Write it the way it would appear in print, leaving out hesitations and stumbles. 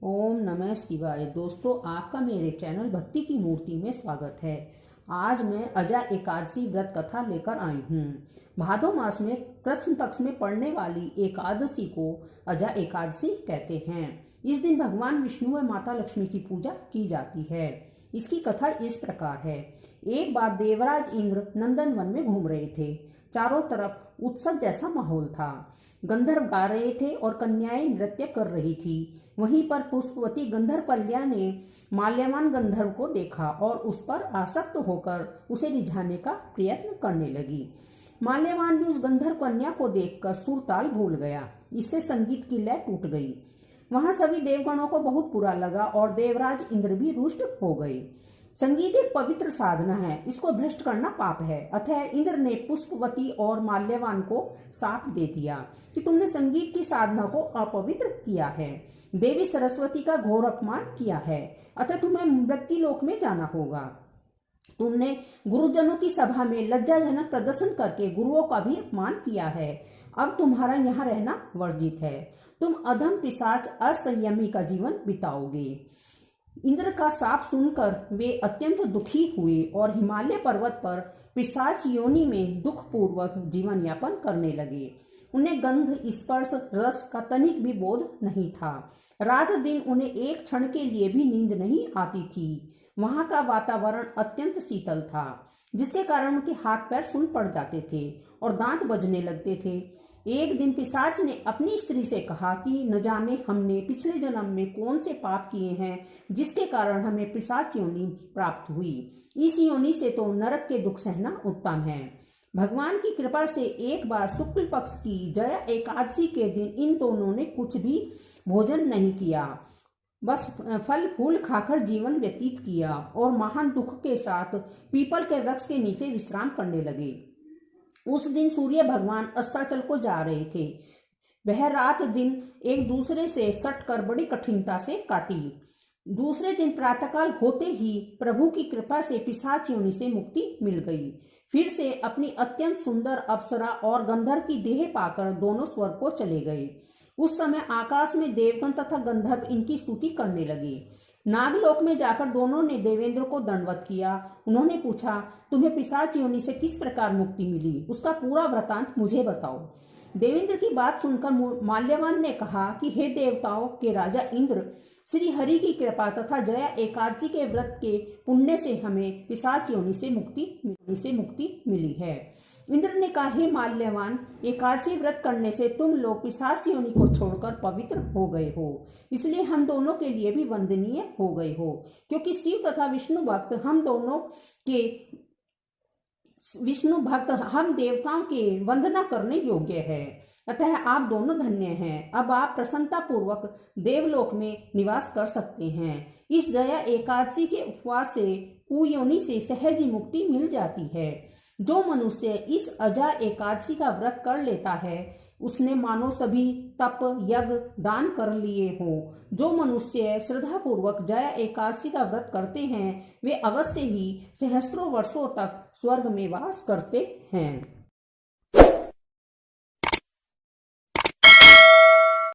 ओम नमः शिवाय। दोस्तों, आपका मेरे चैनल भक्ति की मूर्ति में स्वागत है। आज मैं अजा एकादशी व्रत कथा लेकर आई हूँ। भादो मास में कृष्ण पक्ष में पड़ने वाली एकादशी को अजा एकादशी कहते हैं। इस दिन भगवान विष्णु व माता लक्ष्मी की पूजा की जाती है। इसकी कथा इस प्रकार है। एक बार देवराज इंद्र नंदन वन में घूम रहे थे। चारों तरफ उत्सव जैसा माहौल था। गंधर्व गा रहे थे और कन्याएं नृत्य कर रही थी। वहीं पर पुष्पवती गंधर्व कन्या ने माल्यवान गंधर्व को देखा और उस पर आसक्त होकर उसे रिझाने का प्रयत्न करने लगी। माल्यवान भी उस गंधर्व कन्या को देखकर सुरताल भूल गया। इससे संगीत की लय टूट गई। वहां सभी देवगणों को बहुत बुरा लगा और देवराज इंद्र भी रुष्ट हो गए। संगीत एक पवित्र साधना है, इसको भ्रष्ट करना पाप है। अतः इंद्र ने पुष्पवती और माल्यवान को शाप दे दिया कि तुमने संगीत की साधना को अपवित्र किया है, देवी सरस्वती का घोर अपमान किया है, अतः तुम्हें मृत्युलोक में जाना होगा। तुमने गुरुजनों की सभा में लज्जाजनक प्रदर्शन करके गुरुओं का भी अपमान किया है। अब तुम्हारा यहाँ रहना वर्जित है। तुम अधम पिशाच असंयमी का जीवन बिताओगे। इंद्र का शाप सुनकर वे अत्यंत दुखी हुए और हिमालय पर्वत पर पिशाच योनि में दुखपूर्वक जीवन यापन करने लगे। उन्हें गंध, स्पर्श, रस का तनिक भी बोध नहीं था। रात दिन उन्हें एक क्षण के लिए भी नींद नहीं आती थी। वहां का वातावरण अत्यंत शीतल था, जिसके कारण उनके हाथ पैर सुन पड़ जाते थे और दांत बजने लगते थे। एक दिन पिशाच ने अपनी स्त्री से कहा कि न जाने हमने पिछले जन्म में कौन से पाप किए हैं जिसके कारण हमें पिशाच योनि प्राप्त हुई। इस योनि से तो नरक के दुख सहना उत्तम है। भगवान की कृपा से एक बार शुक्ल पक्ष की जया एकादशी के दिन इन दोनों ने कुछ भी भोजन नहीं किया, बस फल फूल खाकर जीवन व्यतीत किया और महान दुख के साथ पीपल के वृक्ष के नीचे विश्राम करने लगे। उस दिन सूर्य भगवान अस्ताचल को जा रहे थे। वह रात दिन एक दूसरे से सटकर बड़ी कठिनता से काटी। दूसरे दिन प्रातःकाल होते ही प्रभु की कृपा से पिशाच योनि से मुक्ति मिल गई। फिर से अपनी अत्यंत सुंदर अप्सरा और गंधर्व की देह पाकर दोनों स्वर्ग को चले गए। उस समय आकाश में देवगण तथा गंधर्व इनकी स्तुति करने लगे। नागलोक में जाकर दोनों ने देवेंद्र को दंडवत किया। उन्होंने पूछा, तुम्हें पिशाच योनि से किस प्रकार मुक्ति मिली? उसका पूरा वृतांत मुझे बताओ। देवेंद्र की बात सुनकर माल्यवान ने कहा कि हे देवताओं के राजा इंद्र, श्री हरि की कृपा तथा जया एकादशी के व्रत के पुण्य से हमें पिशाच योनि से मुक्ति मिली है। इंद्र ने कहा, हे माल्यवान, एकादशी व्रत करने से तुम लोग पिशाच योनि को छोड़कर पवित्र हो गए हो, इसलिए हम दोनों के लिए भी वंदनीय हो गए हो, क्योंकि शिव तथा विष्णु भक्त हम देवताओं के वंदना करने योग्य है। अतः आप दोनों धन्य हैं। अब आप प्रसन्नता पूर्वक देवलोक में निवास कर सकते हैं। इस जया एकादशी के उपवास से कुयोनि से सहज ही मुक्ति मिल जाती है। जो मनुष्य इस अजा एकादशी का व्रत कर लेता है उसने मानो सभी तप, यज्ञ, दान कर लिए हो। जो मनुष्य श्रद्धा पूर्वक जया एकादशी का व्रत करते हैं वे अवश्य ही सहस्त्रों वर्षों तक स्वर्ग में वास करते हैं।